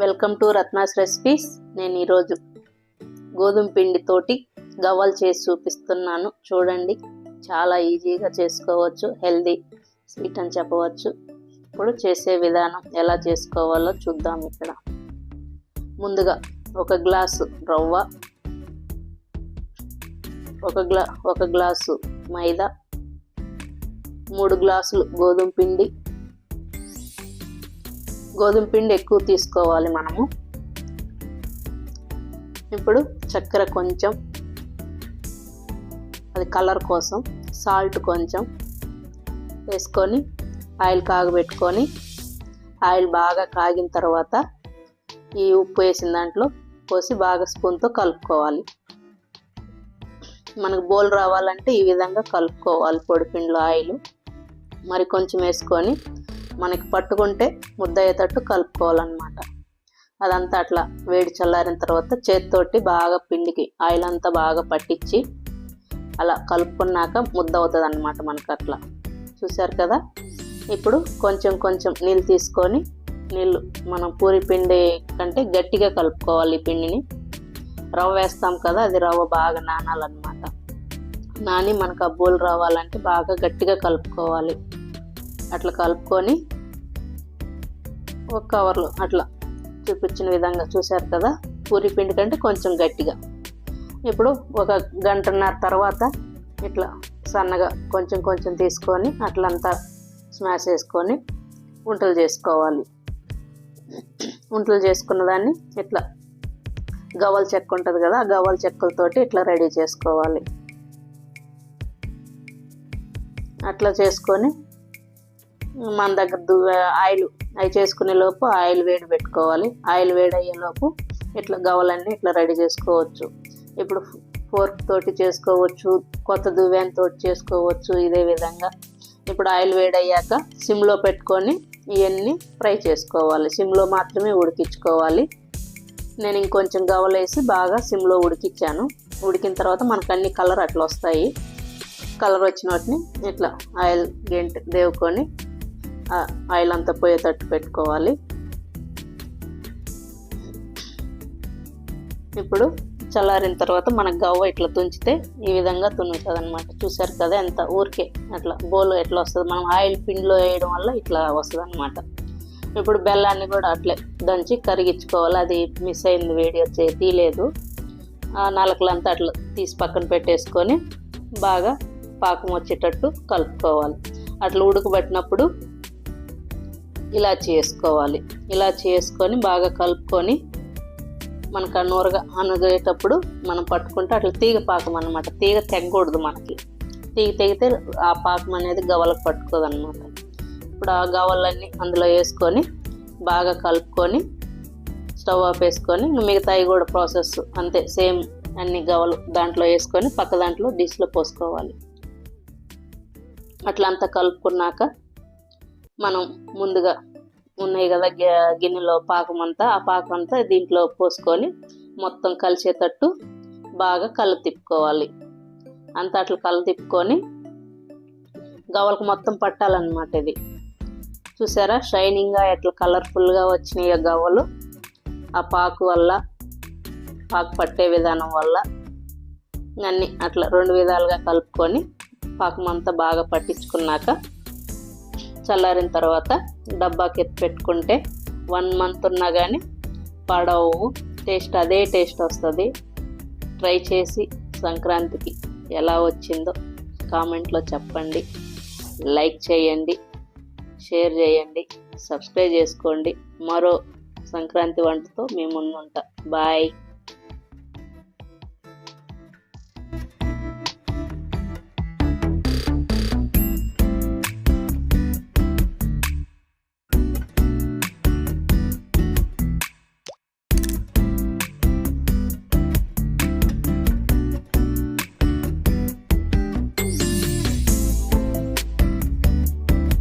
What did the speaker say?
Welcome to Ratna's recipes. నేను ఈరోజు గోధుమ పిండితోటి గవ్వలు చేసి చూపిస్తున్నాను. చూడండి, చాలా ఈజీగా చేసుకోవచ్చు, హెల్దీ స్వీట్ అని చెప్పవచ్చు. ఇప్పుడు చేసే విధానం ఎలా చేసుకోవాలో చూద్దాం. ఇక్కడ ముందుగా ఒక గ్లాసు రవ్వ, ఒక గ్లాసు మైదా, 3 గ్లాసులు గోధుమ పిండి. గోధుమ పిండి ఎక్కువ తీసుకోవాలి మనము. ఇప్పుడు చక్కెర కొంచెం, అది కలర్ కోసం, సాల్ట్ కొంచెం వేసుకొని ఆయిల్ కాగబెట్టుకొని, ఆయిల్ బాగా కాగిన తర్వాత ఈ ఉప్పు వేసిన దాంట్లో పోసి బాగా స్పూన్తో కలుపుకోవాలి. మనకు బోల్ రావాలంటే ఈ విధంగా కలుపుకోవాలి. పొడిపిండిలో ఆయిల్ మరి కొంచెం వేసుకొని మనకి పట్టుకుంటే ముద్ద అయ్యేటట్టు కలుపుకోవాలన్నమాట. అదంతా అట్లా వేడి చల్లారిన తర్వాత చేతితోటి బాగా పిండికి ఆయిల్ అంతా బాగా పట్టించి అలా కలుపుకున్నాక ముద్ద అవుతుంది అన్నమాట మనకు. అట్లా చూసారు కదా. ఇప్పుడు కొంచెం కొంచెం నీళ్ళు తీసుకొని, నీళ్ళు మనం పూరి పిండి కంటే గట్టిగా కలుపుకోవాలి. ఈ పిండిని రవ్వ వేస్తాం కదా, అది రవ్వ బాగా నానాలన్నమాట. నాని మనకు ఆ బోల్ రావాలంటే బాగా గట్టిగా కలుపుకోవాలి. అట్లా కలుపుకొని ఒక కవర్లో అట్లా చూపించిన విధంగా చూసారు కదా, పూరి పిండి కంటే కొంచెం గట్టిగా. ఇప్పుడు ఒక గంటన్నర తర్వాత ఇట్లా సన్నగా కొంచెం కొంచెం తీసుకొని అట్లంతా స్మాష్ చేసుకొని ఉంటలు చేసుకోవాలి. ఉంటలు చేసుకున్న దాన్ని ఇట్లా గవ్వల చెక్క ఉంటుంది కదా, ఆ గవ్వల చెక్కలతోటి ఇట్లా రెడీ చేసుకోవాలి. అట్లా చేసుకొని మన దగ్గర ఆయిల్ అవి చేసుకునే లోపు ఆయిల్ వేడి పెట్టుకోవాలి. ఆయిల్ వేడి అయ్యే లోపు ఇట్లా గవ్వలన్నీ ఇట్లా రెడీ చేసుకోవచ్చు. ఇప్పుడు ఫోర్క్ తోటి చేసుకోవచ్చు, కొత్త దువ్వెనతో చేసుకోవచ్చు. ఇదే విధంగా ఇప్పుడు ఆయిల్ వేడి అయ్యాక సిమ్లో పెట్టుకొని ఇవన్నీ ఫ్రై చేసుకోవాలి. సిమ్లో మాత్రమే ఉడికించుకోవాలి. నేను ఇంకొంచెం గవ్వలు వేసి బాగా సిమ్లో ఉడికించాను. ఉడికిన తర్వాత మనకు అన్ని కలర్ అట్లా వస్తాయి. కలర్ వచ్చిన వాటిని ఇట్లా ఆయిల్ గెంట్ దేవుకొని ఆయిల్ అంతా పోయేటట్టు పెట్టుకోవాలి. ఇప్పుడు చల్లారిన తర్వాత మనకు గవ్వ ఇట్లా తుంచితే ఈ విధంగా తునుగుతుంది అనమాట. చూసారు కదా, ఎంత ఊరికే అట్లా బోల్ ఎట్లా వస్తుంది. మనం ఆయిల్ పిండిలో వేయడం వల్ల ఇట్లా వస్తుంది అనమాట. ఇప్పుడు బెల్లాన్ని కూడా అట్లే దంచి కరిగించుకోవాలి. అది మిస్ అయింది, వీడియో తీయలేదు. ఆ నలకలంతా అట్లా తీసి పక్కన పెట్టేసుకొని బాగా పాకం వచ్చేటట్టు కలుపుకోవాలి. అట్లా ఉడకబెట్టినప్పుడు ఇలాచి వేసుకోవాలి. ఇలాచి వేసుకొని బాగా కలుపుకొని మనకు నూరగా అనుగేటప్పుడు మనం పట్టుకుంటే అట్లా తీగ పాకం అన్నమాట. తీగ తెగకూడదు మనకి. తీగ తెగితే ఆ పాకం అనేది గవ్వలకు పట్టుకోదు అనమాట. ఇప్పుడు ఆ గవ్వలన్నీ అందులో వేసుకొని బాగా కలుపుకొని స్టవ్ ఆఫ్ వేసుకొని మిగతాయి కూడా ప్రాసెస్ అంతే సేమ్. అన్ని గవ్వలు దాంట్లో వేసుకొని పక్క దాంట్లో డిష్లో పోసుకోవాలి. అట్లా అంతా కలుపుకున్నాక మనం ముందుగా ఉన్నాయి కదా గిన్నెలో పాకం అంతా, ఆ పాకం అంతా దీంట్లో పోసుకొని మొత్తం కలిసేటట్టు బాగా కళ్ళు తిప్పుకోవాలి. అంతా అట్లా కళ్ళు తిప్పుకొని గవ్వలకు మొత్తం పట్టాలన్నమాట. ఇది చూసారా, షైనింగ్గా ఎట్లా కలర్ఫుల్గా వచ్చినాయి గవ్వలు. ఆ పాకు వల్ల, పాకు పట్టే విధానం వల్ల అన్నీ అట్లా 2 విధాలుగా కలుపుకొని పాకం అంతా బాగా పట్టించుకున్నాక చల్లారిన తర్వాత డబ్బాకి ఎత్తి పెట్టుకుంటే 1 మంత్ ఉన్నా కానీ పాడవు. టేస్ట్ అదే టేస్ట్ వస్తుంది. ట్రై చేసి సంక్రాంతికి ఎలా వచ్చిందో కామెంట్లో చెప్పండి. లైక్ చేయండి, షేర్ చేయండి, సబ్స్క్రైబ్ చేసుకోండి. మరో సంక్రాంతి వంటతో మీ ముందు ఉంటా. బాయ్.